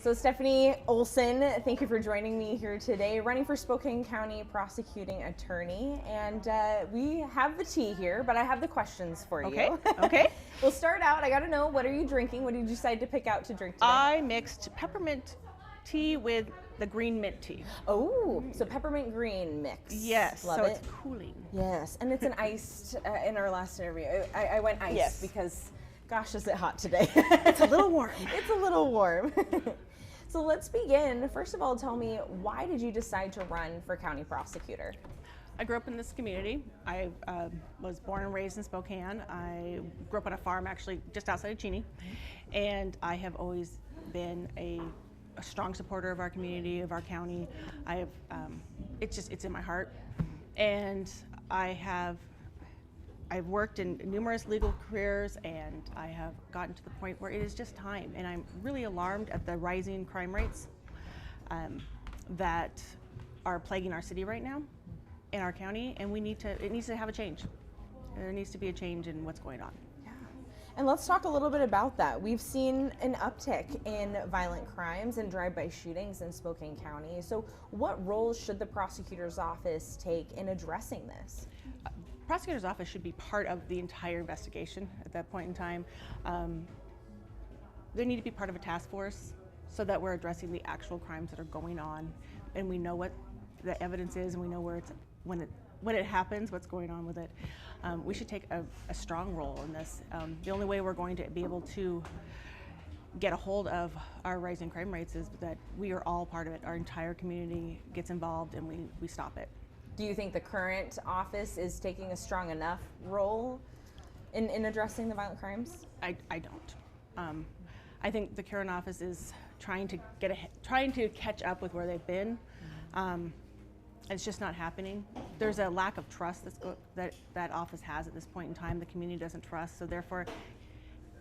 So Stephanie Olson, thank you for joining me here today, running for Spokane County Prosecuting Attorney. And we have the tea here, but I have the questions for you. Okay. We'll start out. I got to know, what are you drinking? What did you decide to pick out to drink today? I mixed peppermint tea with the green mint tea. Oh, so peppermint green mix. Yes, Love so it. it's cooling. Yes, and it's an iced, in our last interview, I went iced Yes. because, gosh, is it hot today. It's a little warm. It's a little warm. So let's begin. First of all, tell me, why did you decide to run for county prosecutor? I grew up in this community. I was born and raised in Spokane. I grew up on a farm actually just outside of Cheney. And I have always been a strong supporter of our community, of our county. I have, it's in my heart. And I've worked in numerous legal careers, and I have gotten to the point where it is just time. And I'm really alarmed at the rising crime rates that are plaguing our city right now, in our county, and it needs to have a change. There needs to be a change in what's going on. Yeah. And let's talk a little bit about that. We've seen an uptick in violent crimes and drive-by shootings in Spokane County. So what roles should the prosecutor's office take in addressing this? Prosecutor's office should be part of the entire investigation at that point in time. They need to be part of a task force so that we're addressing the actual crimes that are going on, and we know what the evidence is, and we know where it's when it happens, what's going on with it. We should take a strong role in this. The only way we're going to be able to get a hold of our rising crime rates is that we are all part of it. Our entire community gets involved, and we stop it. Do you think the current office is taking a strong enough role in addressing the violent crimes? I don't. I think the current office is trying to catch up with where they've been. It's just not happening. There's a lack of trust that office has at this point in time. The community doesn't trust, so therefore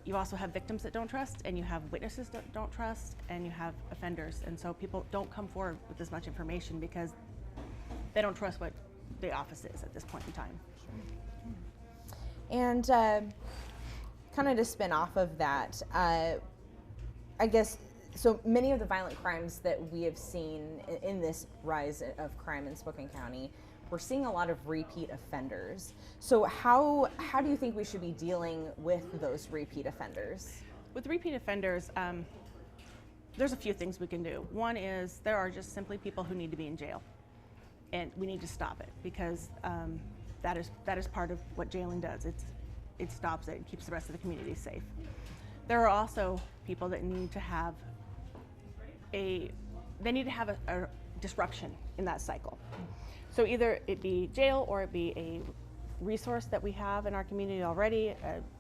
you also have victims that don't trust, and you have witnesses that don't trust, and you have offenders, and so people don't come forward with as much information because they don't trust what the office is at this point in time. And kind of to spin off of that, I guess, so many of the violent crimes that we have seen in this rise of crime in Spokane County, we're seeing a lot of repeat offenders. So how do you think we should be dealing with those repeat offenders? With repeat offenders, there's a few things we can do. One is there are just simply people who need to be in jail, and we need to stop it because that is part of what jailing does. It stops it, it keeps the rest of the community safe. There are also people that need to have a disruption in that cycle. So either it be jail or it be a resource that we have in our community already,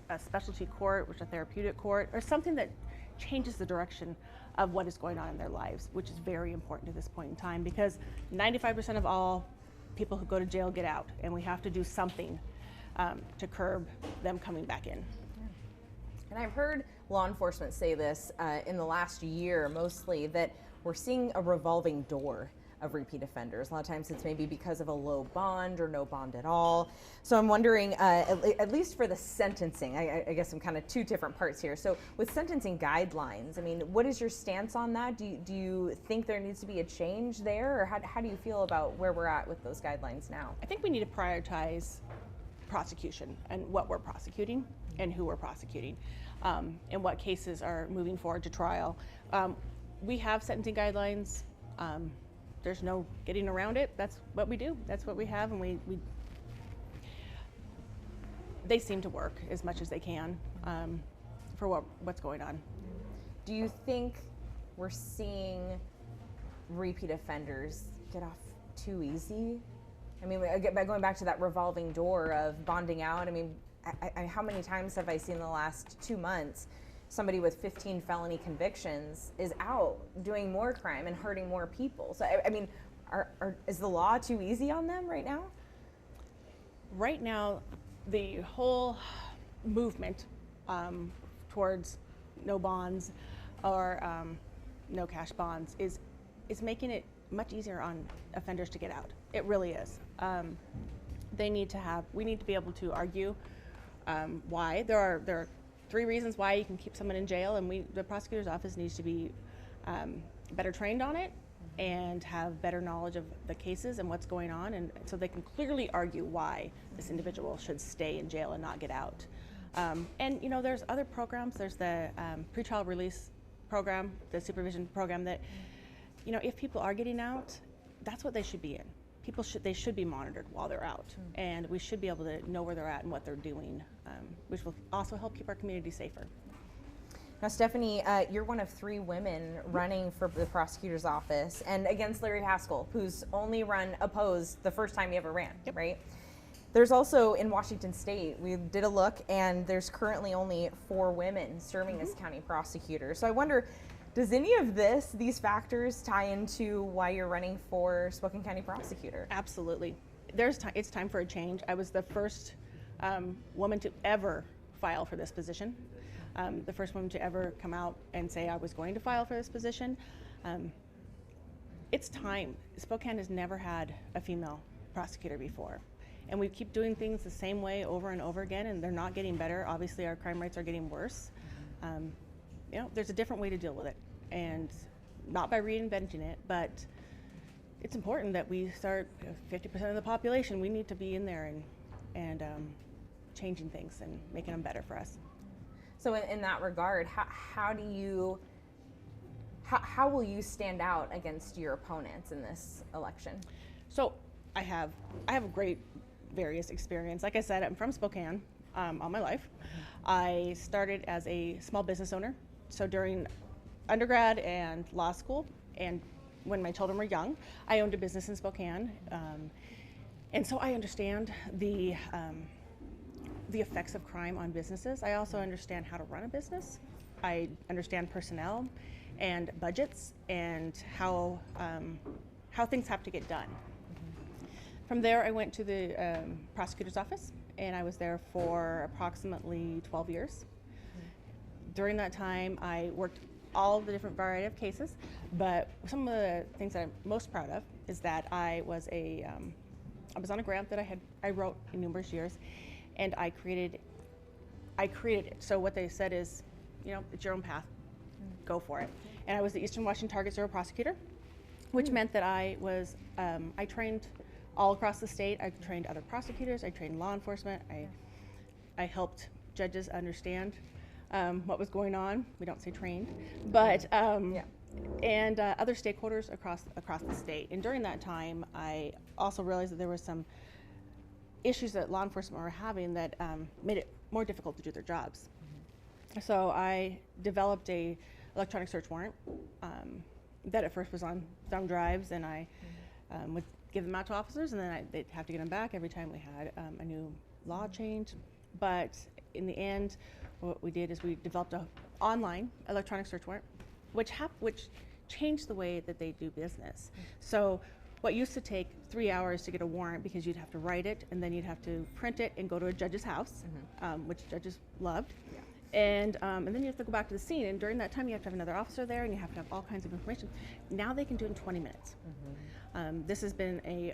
a specialty court, which is a therapeutic court, or something that changes the direction of what is going on in their lives, which is very important at this point in time because 95% of all people who go to jail get out, and we have to do something to curb them coming back in. And I've heard law enforcement say this in the last year mostly, that we're seeing a revolving door of repeat offenders. A lot of times it's maybe because of a low bond or no bond at all. So I'm wondering, at least for the sentencing, I guess I'm kind of two different parts here. So with sentencing guidelines, I mean, what is your stance on that? Do you think there needs to be a change there, or how do you feel about where we're at with those guidelines now? I think we need to prioritize prosecution and what we're prosecuting and who we're prosecuting, and what cases are moving forward to trial. We have sentencing guidelines. There's no getting around it. That's what we do. That's what we have, and they seem to work as much as they can for what's going on. Do you think we're seeing repeat offenders get off too easy? I mean, by going back to that revolving door of bonding out, I mean, how many times have I seen in the last 2 months somebody with 15 felony convictions is out doing more crime and hurting more people? So, I mean, is the law too easy on them right now? Right now, the whole movement towards no bonds or no cash bonds is making it much easier on offenders to get out. It really is. We need to be able to argue why. There are 3 reasons why you can keep someone in jail, and the prosecutor's office needs to be better trained on it and have better knowledge of the cases and what's going on, and so they can clearly argue why this individual should stay in jail and not get out. And you know, there's other programs. There's the pretrial release program, the supervision program that, you know, if people are getting out, that's what they should be in. They should be monitored while they're out, and we should be able to know where they're at and what they're doing, which will also help keep our community safer. Now, Stephanie, you're one of 3 women running for the prosecutor's office, and against Larry Haskell, who's only run opposed the first time he ever ran, right? There's also in Washington State, we did a look, and there's currently only 4 women serving as county prosecutors. So I wonder, does any of these factors tie into why you're running for Spokane County Prosecutor? Absolutely. It's time for a change. I was the first woman to ever file for this position. The first woman to ever come out and say I was going to file for this position. It's time. Spokane has never had a female prosecutor before. And we keep doing things the same way over and over again, and they're not getting better. Obviously, our crime rates are getting worse. You know, there's a different way to deal with it, and not by reinventing it, but it's important that we start. 50% of the population, we need to be in there and changing things and making them better for us. So in that regard, how will you stand out against your opponents in this election? So I have a great various experience. Like I said, I'm from Spokane all my life. I started as a small business owner. So during undergrad and law school, and when my children were young, I owned a business in Spokane. And so I understand the effects of crime on businesses. I also understand how to run a business. I understand personnel and budgets and how things have to get done. From there, I went to the prosecutor's office, and I was there for approximately 12 years. During that time, I worked all the different variety of cases, but some of the things that I'm most proud of is that I was on a grant that I wrote in numerous years, and I created it. So what they said is, you know, it's your own path, go for it. And I was the Eastern Washington Target Zero prosecutor, which meant that I trained all across the state. I trained other prosecutors, I trained law enforcement, I helped judges understand what was going on. We don't say trained, but and other stakeholders across the state. And during that time, I also realized that there were some issues that law enforcement were having that made it more difficult to do their jobs. So I developed a electronic search warrant that at first was on thumb drives, and I would give them out to officers, and then they'd have to get them back every time we had a new law change. But in the end, what we did is we developed an online electronic search warrant, which changed the way that they do business. So what used to take 3 hours to get a warrant, because you'd have to write it and then you'd have to print it and go to a judge's house, which judges loved. And then you have to go back to the scene, and during that time you have to have another officer there, and you have to have all kinds of information. Now they can do it in 20 minutes. This has been a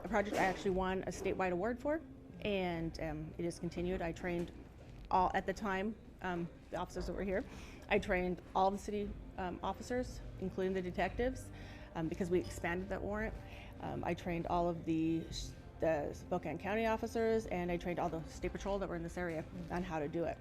project I actually won a statewide award for, and it has continued. I trained all, at the time, the officers that were here, I trained all the city officers, including the detectives, because we expanded that warrant. I trained all of the Spokane County officers, and I trained all the state patrol that were in this area on how to do it.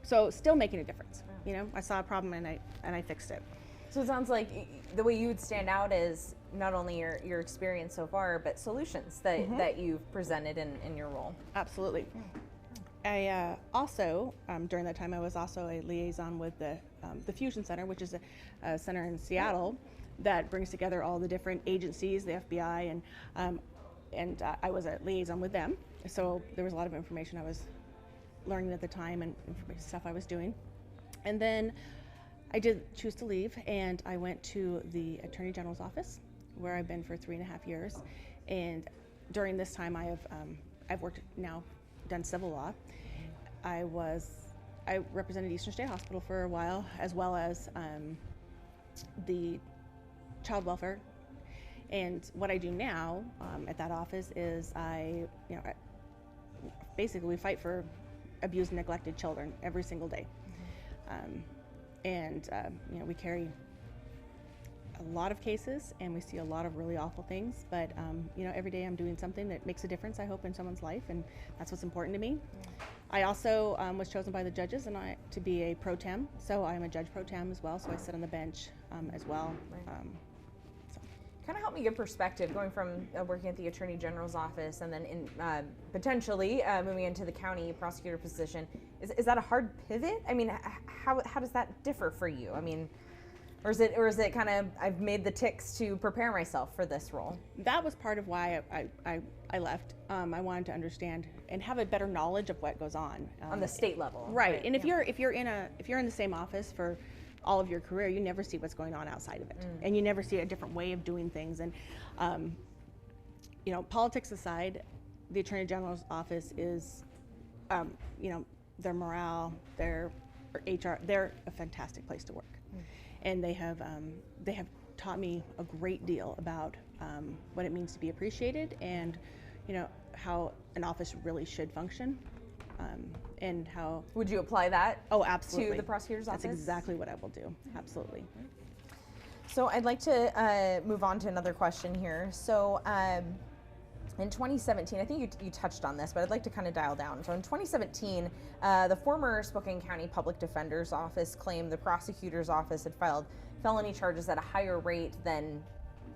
So still making a difference. You know, I saw a problem and I fixed it. So it sounds like the way you would stand out is not only your experience so far, but solutions that you've presented in your role. Absolutely. I also, during that time, I was also a liaison with the Fusion Center, which is a center in Seattle that brings together all the different agencies, the FBI, and I was a liaison with them. So there was a lot of information I was learning at the time and stuff I was doing. And then I did choose to leave, and I went to the Attorney General's office, where I've been for 3.5 years. And during this time, I've worked now, done civil law. I represented Eastern State Hospital for a while, as well as the child welfare. And what I do now at that office is basically we fight for abused and neglected children every single day. We carry a lot of cases and we see a lot of really awful things, but every day I'm doing something that makes a difference, I hope, in someone's life, and that's what's important to me. I also was chosen by the judges to be a pro tem, so I'm a judge pro tem as well, so I sit on the bench as well. Kind of help me get perspective going from working at the Attorney General's office and then potentially moving into the county prosecutor position. Is that a hard pivot? I mean, how does that differ for you? I mean, or is it kind of I've made the ticks to prepare myself for this role? That was part of why I left. I wanted to understand and have a better knowledge of what goes on the state level. Right. And if you're in the same office for all of your career, you never see what's going on outside of it, and you never see a different way of doing things. And politics aside, the Attorney General's office is, their morale, their HR, they're a fantastic place to work, and they have taught me a great deal about what it means to be appreciated, and how an office really should function. And how would you apply that? Oh, absolutely. To the prosecutor's office? That's exactly what I will do. Absolutely. So I'd like to move on to another question here. So in 2017, I think you touched on this, but I'd like to kind of dial down. So in 2017, the former Spokane County Public Defender's Office claimed the prosecutor's office had filed felony charges at a higher rate than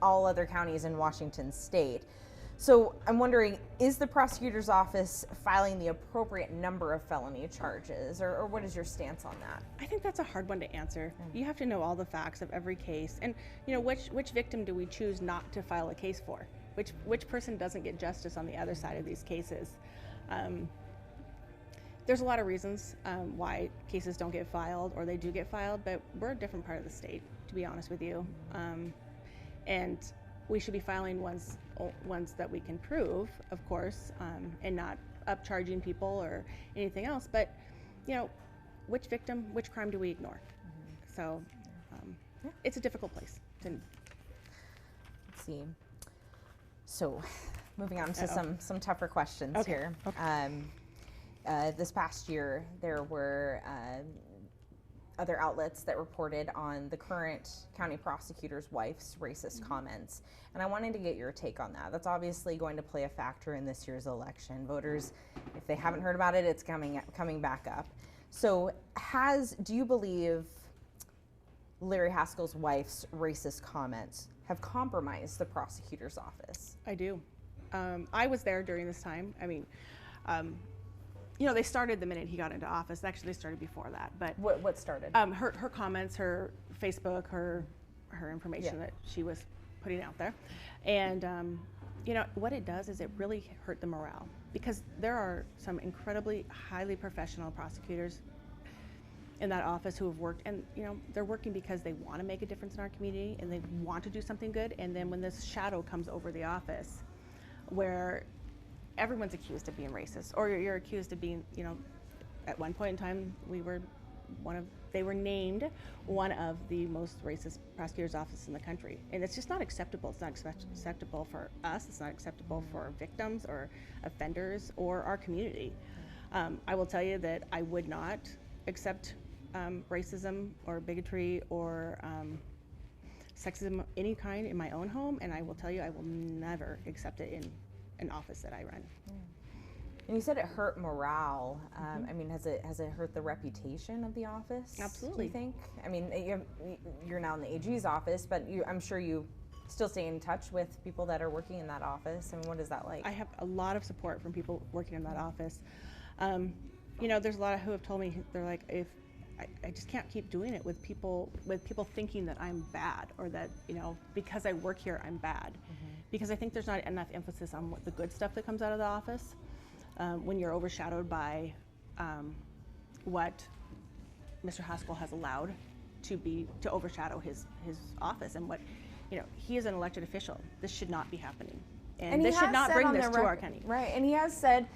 all other counties in Washington state. So I'm wondering, is the prosecutor's office filing the appropriate number of felony charges, or what is your stance on that? I think that's a hard one to answer. You have to know all the facts of every case, and which victim do we choose not to file a case for? Which person doesn't get justice on the other side of these cases? There's a lot of reasons why cases don't get filed, or they do get filed, but we're a different part of the state, to be honest with you, and we should be filing ones that we can prove, of course, and not upcharging people or anything else. But, which victim, which crime do we ignore? So it's a difficult place. Let's see. So moving on to some tougher questions here. Okay. This past year, there were other outlets that reported on the current county prosecutor's wife's racist comments. And I wanted to get your take on that. That's obviously going to play a factor in this year's election. Voters, if they haven't heard about it, it's coming back up. So do you believe Larry Haskell's wife's racist comments have compromised the prosecutor's office? I do. I was there during this time. I mean, they started the minute he got into office. Actually, they started before that. But what started? Her comments, her Facebook, her information that she was putting out there, and what it does is it really hurt the morale, because there are some incredibly highly professional prosecutors in that office who have worked, and they're working because they want to make a difference in our community and they want to do something good. And then when this shadow comes over the office, where everyone's accused of being racist, or you're accused of being, at one point in time, they were named one of the most racist prosecutors' offices in the country. And it's just not acceptable. It's not acceptable for us. It's not acceptable for victims or offenders or our community. I will tell you that I would not accept racism or bigotry or sexism of any kind in my own home, and I will tell you I will never accept it in an office that I run. And you said it hurt morale. I mean, has it hurt the reputation of the office? Absolutely. Do you think? I mean, you're now in the AG's office, but I'm sure you still stay in touch with people that are working in that office. I mean, what is that like? I have a lot of support from people working in that office. There's a lot who have told me, they're like, if I just can't keep doing it with people thinking that I'm bad, or that because I work here I'm bad, because I think there's not enough emphasis on the good stuff that comes out of the office. When you're overshadowed by what Mr. Haskell has allowed to overshadow his office, and what he is an elected official. This should not be happening, and this should not bring this to our county. Right, and he has said,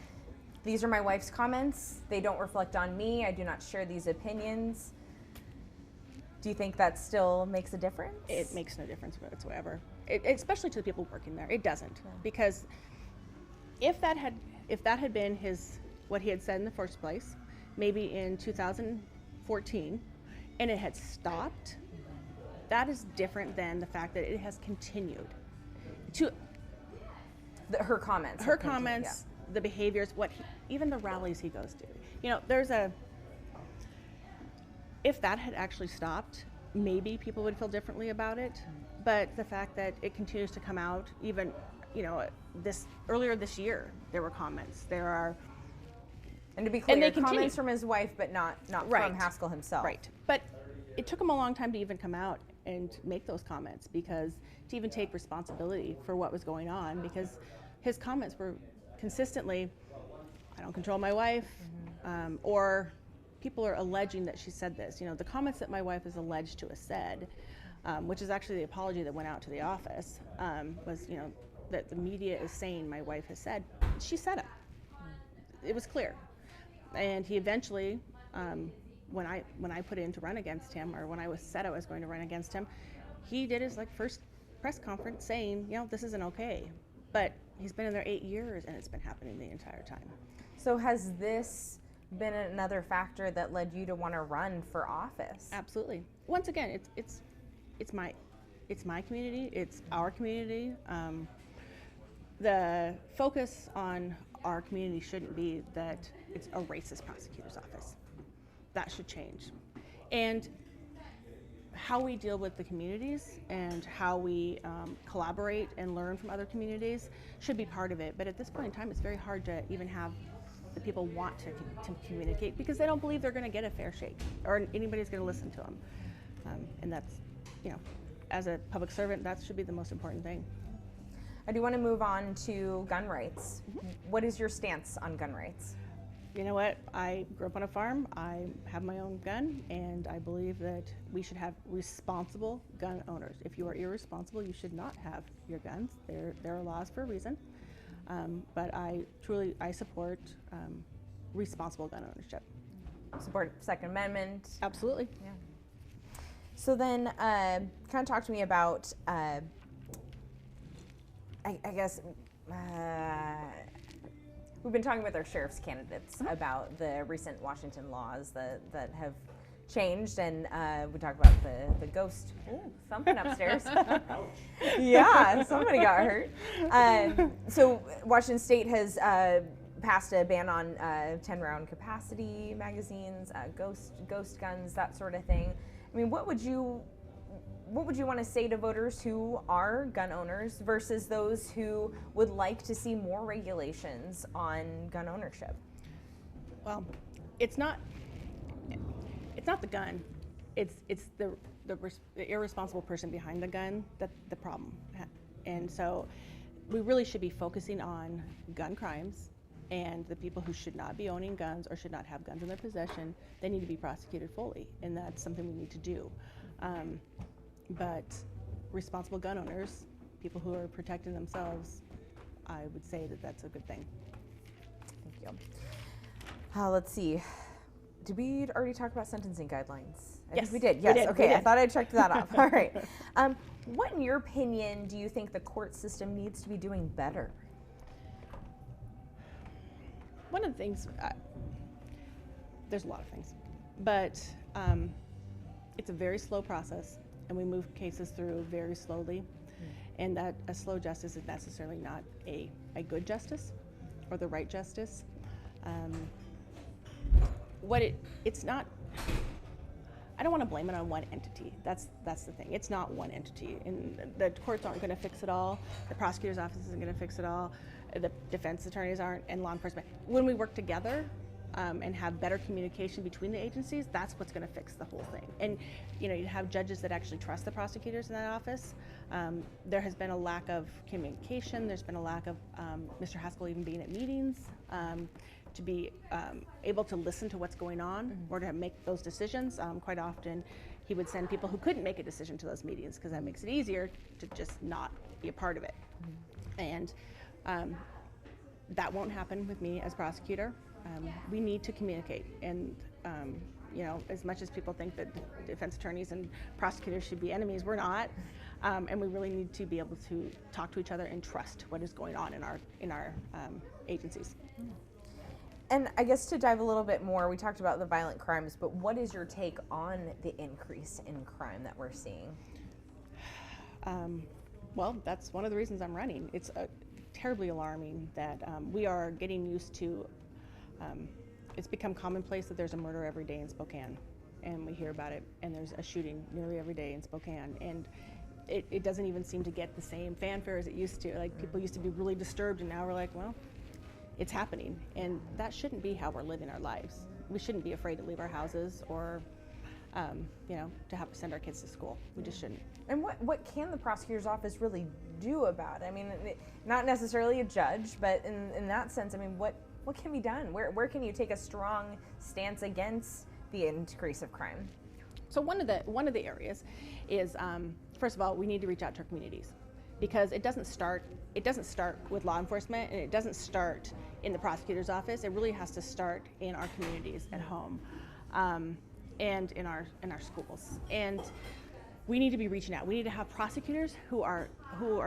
these are my wife's comments. They don't reflect on me. I do not share these opinions. Do you think that still makes a difference? It makes no difference whatsoever, especially to the people working there. It doesn't, because if that had been what he had said in the first place, maybe in 2014, and it had stopped, that is different than the fact that it has continued to Her comments. her comments, the behaviors, even the rallies he goes to. You know, if that had actually stopped, maybe people would feel differently about it. But the fact that it continues to come out, even, you know, earlier this year, there were comments. There are, and to be clear, and they comments continue. from his wife, but not Right. from Haskell himself. Right. But it took him a long time to even come out and make those comments, because to even take responsibility for what was going on, because his comments were consistently, I don't control my wife, or people are alleging that she said this. You know, the comments that my wife is alleged to have said, which is actually the apology that went out to the office, was, you know, that the media is saying my wife has said. She said it. It was clear. And he eventually, when I put in to run against him, or when I said I was going to run against him, he did his first press conference saying, you know, this isn't okay. But he's been in there 8 years, and it's been happening the entire time. So has this been another factor that led you to want to run for office? Absolutely. Once again, it's my community. It's our community. The focus on our community shouldn't be that it's a racist prosecutor's office. That should change. And how we deal with the communities and how we collaborate and learn from other communities should be part of it. But at this point in time, it's very hard to even have the people want to communicate, because they don't believe they're going to get a fair shake, or anybody's going to listen to them. And that's, you know, as a public servant, that should be the most important thing. I do want to move on to gun rights. What is your stance on gun rights? You know what? I grew up on a farm. I have my own gun, and I believe that we should have responsible gun owners. If you are irresponsible, you should not have your guns. There are laws for a reason. But I support responsible gun ownership. Support Second Amendment? Absolutely. Yeah. So then, kind of talk to me about, I guess, we've been talking with our sheriff's candidates about the recent Washington laws that have changed, and we talked about the ghost thumping upstairs. Yeah, somebody got hurt. So Washington State has passed a ban on 10-round capacity magazines, ghost guns, that sort of thing. I mean, what would you want to say to voters who are gun owners versus those who would like to see more regulations on gun ownership? Well, it's not the gun. It's the irresponsible person behind the gun that's the problem. And so we really should be focusing on gun crimes, and the people who should not be owning guns or should not have guns in their possession, they need to be prosecuted fully, and that's something we need to do. But responsible gun owners, people who are protecting themselves, I would say that that's a good thing. Thank you. Let's see. Did we already talk about sentencing guidelines? I think we did. Yes. We did. Okay. I thought I checked that off. All right. What, in your opinion, do you think the court system needs to be doing better? One of the things, there's a lot of things, but it's a very slow process, and we move cases through very slowly, and that a slow justice is necessarily not a good justice or the right justice. It's not, I don't want to blame it on one entity. That's the thing. It's not one entity, and the courts aren't going to fix it all. The prosecutor's office isn't going to fix it all. The defense attorneys aren't, and law enforcement. When we work together and have better communication between the agencies, that's what's going to fix the whole thing. And you know, you have judges that actually trust the prosecutors in that office. There has been a lack of communication. There's been a lack of Mr. Haskell even being at meetings to be able to listen to what's going on or to make those decisions. Quite often, he would send people who couldn't make a decision to those meetings, because that makes it easier to just not be a part of it. And that won't happen with me as prosecutor. We need to communicate, and you know, as much as people think that defense attorneys and prosecutors should be enemies, we're not, and we really need to be able to talk to each other and trust what is going on in our agencies. And I guess to dive a little bit more, we talked about the violent crimes, but what is your take on the increase in crime that we're seeing? Well, that's one of the reasons I'm running. It's terribly alarming that we are getting used to, it's become commonplace that there's a murder every day in Spokane, and we hear about it, and there's a shooting nearly every day in Spokane, and it doesn't even seem to get the same fanfare as it used to. Like, people used to be really disturbed, and now we're like, well, it's happening, and that shouldn't be how we're living our lives. We shouldn't be afraid to leave our houses or to have to send our kids to school. We just shouldn't. And what can the prosecutor's office really do about it? I mean, not necessarily a judge, but in that sense, I mean, what can be done? Where can you take a strong stance against the increase of crime? So one of the areas is, first of all, we need to reach out to our communities, because it doesn't start with law enforcement, and it doesn't start in the prosecutor's office. It really has to start in our communities at home, and in our schools. And we need to be reaching out. We need to have prosecutors who are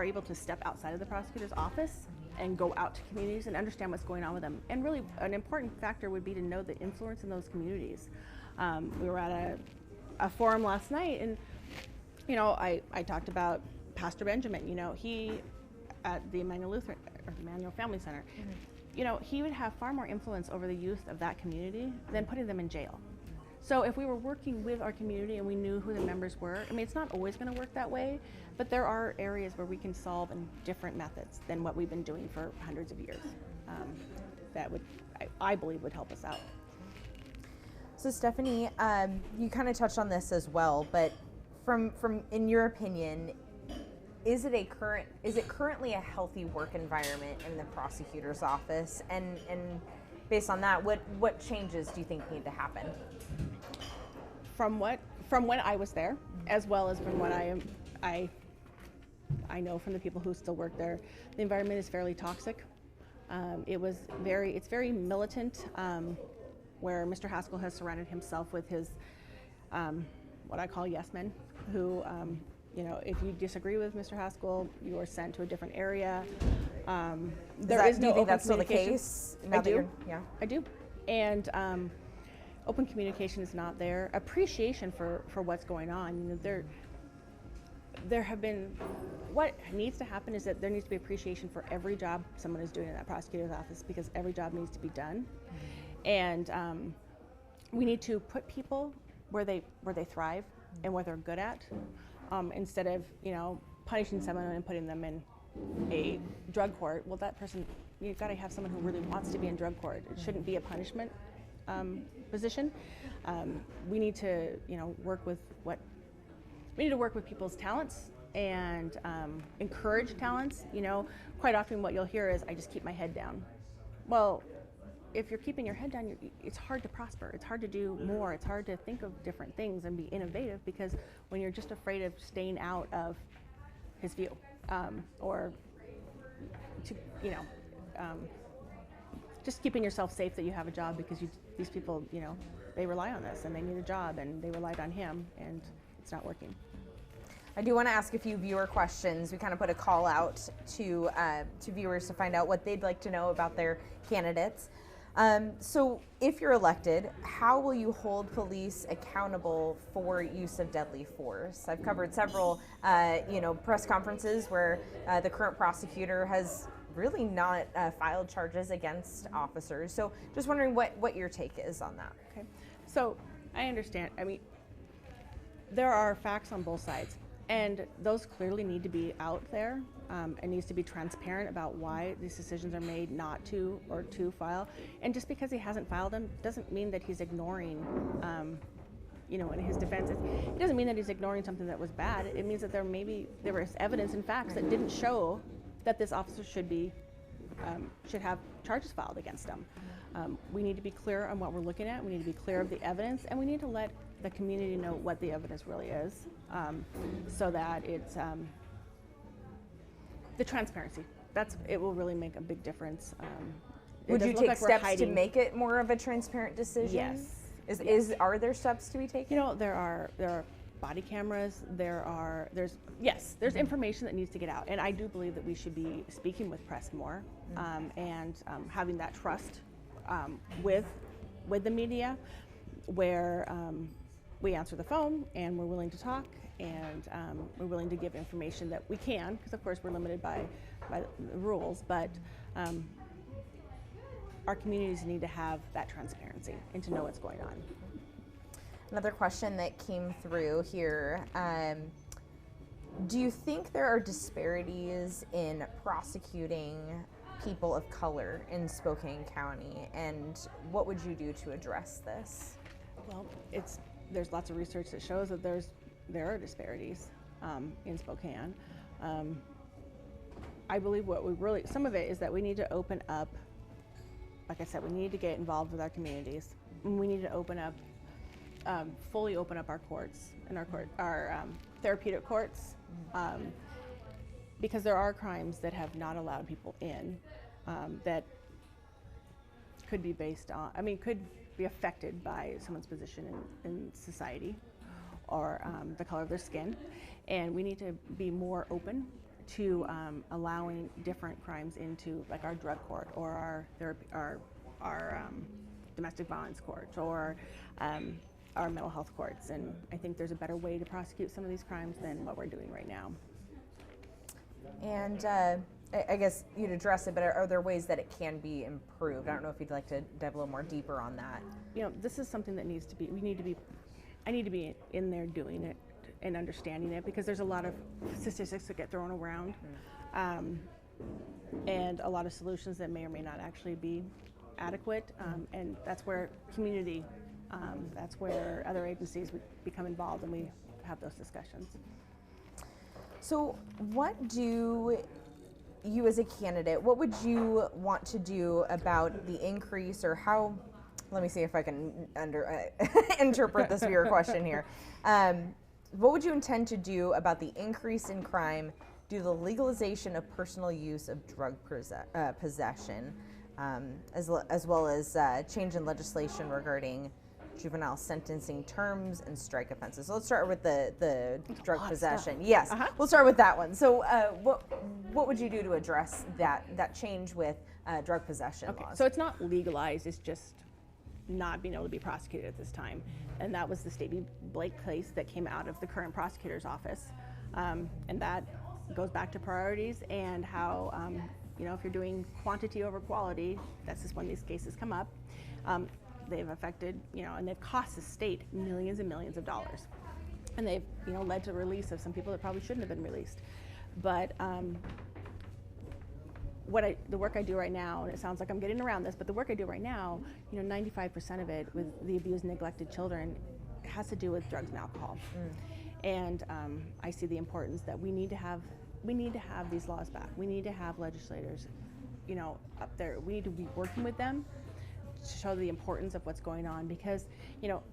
able to step outside of the prosecutor's office and go out to communities and understand what's going on with them. And really, an important factor would be to know the influence in those communities. We were at a forum last night, and I talked about Pastor Benjamin. He at the Emmanuel Family Center. Mm-hmm. He would have far more influence over the youth of that community than putting them in jail. So if we were working with our community and we knew who the members were, I mean, it's not always going to work that way, but there are areas where we can solve in different methods than what we've been doing for hundreds of years. That would, I believe, would help us out. So Stephanie, you kind of touched on this as well, but from in your opinion, is it currently a healthy work environment in the prosecutor's office? And based on that, what changes do you think need to happen? From when I was there, as well as from what I know from the people who still work there, the environment is fairly toxic. It's very militant, where Mr. Haskell has surrounded himself with his what I call yes men, who if you disagree with Mr. Haskell, you are sent to a different area. Do you think that's still the case? I do. Yeah, I do. And open communication is not there. Appreciation for what's going on. There have been, what needs to happen is that there needs to be appreciation for every job someone is doing in that prosecutor's office, because every job needs to be done. Mm-hmm. And we need to put people where they thrive and what they're good at, instead of punishing someone and putting them in a drug court. Well, that person, you've got to have someone who really wants to be in drug court. It shouldn't be a punishment position. We need to work with people's talents and encourage talents. Quite often what you'll hear is, I just keep my head down. Well, if you're keeping your head down, it's hard to prosper. It's hard to do more. It's hard to think of different things and be innovative, because when you're just afraid of staying out of his view, or to, just keeping yourself safe that you have a job, because these people, they rely on this and they need a job, and they relied on him, and it's not working. I do want to ask a few viewer questions. We kind of put a call out to viewers to find out what they'd like to know about their candidates. So if you're elected, how will you hold police accountable for use of deadly force? I've covered several, press conferences where the current prosecutor has really not filed charges against officers. So just wondering what your take is on that. Okay, so I understand. I mean, there are facts on both sides, and those clearly need to be out there. It needs to be transparent about why these decisions are made not to or to file. And just because he hasn't filed them doesn't mean that he's ignoring, in his defense, it doesn't mean that he's ignoring something that was bad. It means that there was evidence and facts that didn't show that this officer should have charges filed against him. We need to be clear on what we're looking at. We need to be clear of the evidence, and we need to let the community know what the evidence really is, so that it's the transparency. It will really make a big difference. Would you take steps to make it more of a transparent decision? Yes. Are there steps to be taken? There are body cameras. There's information that needs to get out, and I do believe that we should be speaking with press more, and having that trust with the media, where we answer the phone, and we're willing to talk, and we're willing to give information that we can, because of course we're limited by the rules, but our communities need to have that transparency and to know what's going on. Another question that came through here, do you think there are disparities in prosecuting people of color in Spokane County, and what would you do to address this? Well, there's lots of research that shows that there are disparities in Spokane. I believe some of it is that we need to open up, like I said, we need to get involved with our communities. We need to fully open up our courts and our therapeutic courts, because there are crimes that have not allowed people in that could be could be affected by someone's position in society or the color of their skin, and we need to be more open to allowing different crimes into, like, our drug court or our domestic violence court or our mental health courts. And I think there's a better way to prosecute some of these crimes than what we're doing right now. And I guess you'd address it, but are there ways that it can be improved? I don't know if you'd like to dive a little more deeper on that. This is something that I need to be in there doing it and understanding it, because there's a lot of statistics that get thrown around, and a lot of solutions that may or may not actually be adequate, and that's where that's where other agencies would become involved, and we have those discussions. So what do you, as a candidate, what would you want to do about the increase, or how, let me see if I can interpret this viewer question here. What would you intend to do about the increase in crime due to the legalization of personal use of drug possession, as well as change in legislation regarding juvenile sentencing terms and strike offenses? So let's start with the drug possession. Yes, we'll start with that one. So what would you do to address that change with drug possession laws? So it's not legalized, it's just not being able to be prosecuted at this time. And that was the State v. Blake case that came out of the current prosecutor's office. And that goes back to priorities and how, if you're doing quantity over quality, that's just when these cases come up. They've affected, and they've cost the state millions and millions of dollars. And they've, led to release of some people that probably shouldn't have been released. But the work I do right now, and it sounds like I'm getting around this, but the work I do right now, 95% of it with the abused and neglected children has to do with drugs and alcohol. And I see the importance that we need to have these laws back. We need to have legislators, up there. We need to be working with them to show the importance of what's going on, because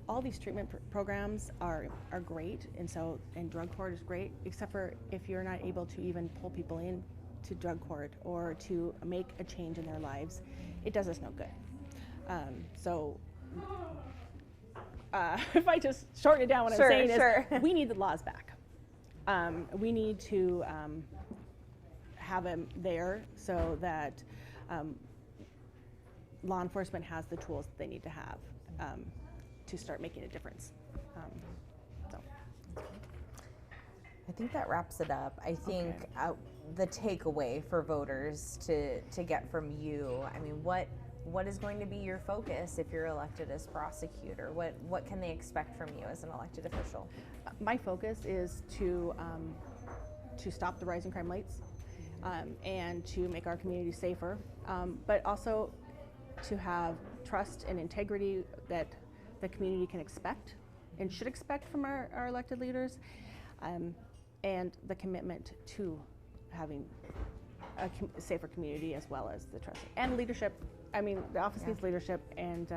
all these treatment programs are great, and drug court is great, except for if you're not able to even pull people in to drug court or to make a change in their lives, it does us no good. If I just shorten it down, what I'm saying is we need the laws back. We need to have them there so that law enforcement has the tools that they need to have to start making a difference. I think that wraps it up. I think the takeaway for voters to get from you, I mean, what is going to be your focus if you're elected as prosecutor? What can they expect from you as an elected official? My focus is to stop the rising crime rates and to make our community safer, but also to have trust and integrity that the community can expect and should expect from our elected leaders, and the commitment to having a safer community, as well as the trust and leadership. I mean, the office needs leadership, and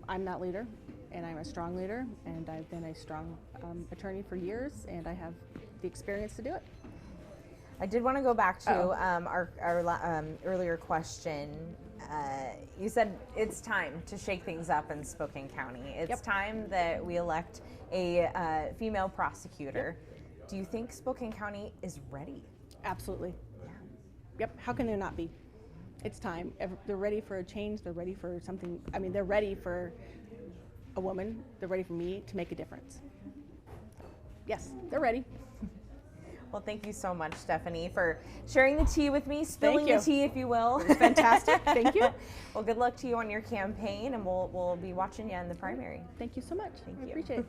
I'm that leader, and I'm a strong leader, and I've been a strong attorney for years, and I have the experience to do it. I did want to go back to our earlier question. You said it's time to shake things up in Spokane County. It's time that we elect a female prosecutor. Do you think Spokane County is ready? Absolutely. Yeah. Yep. How can there not be? It's time. They're ready for a change. They're ready for something. I mean, they're ready for a woman. They're ready for me to make a difference. Yes, they're ready. Well, thank you so much, Stephanie, for sharing the tea with me, spilling the tea, if you will. Fantastic. Thank you. Well, good luck to you on your campaign, and we'll be watching you in the primary. Thank you so much. Thank I you. appreciate it.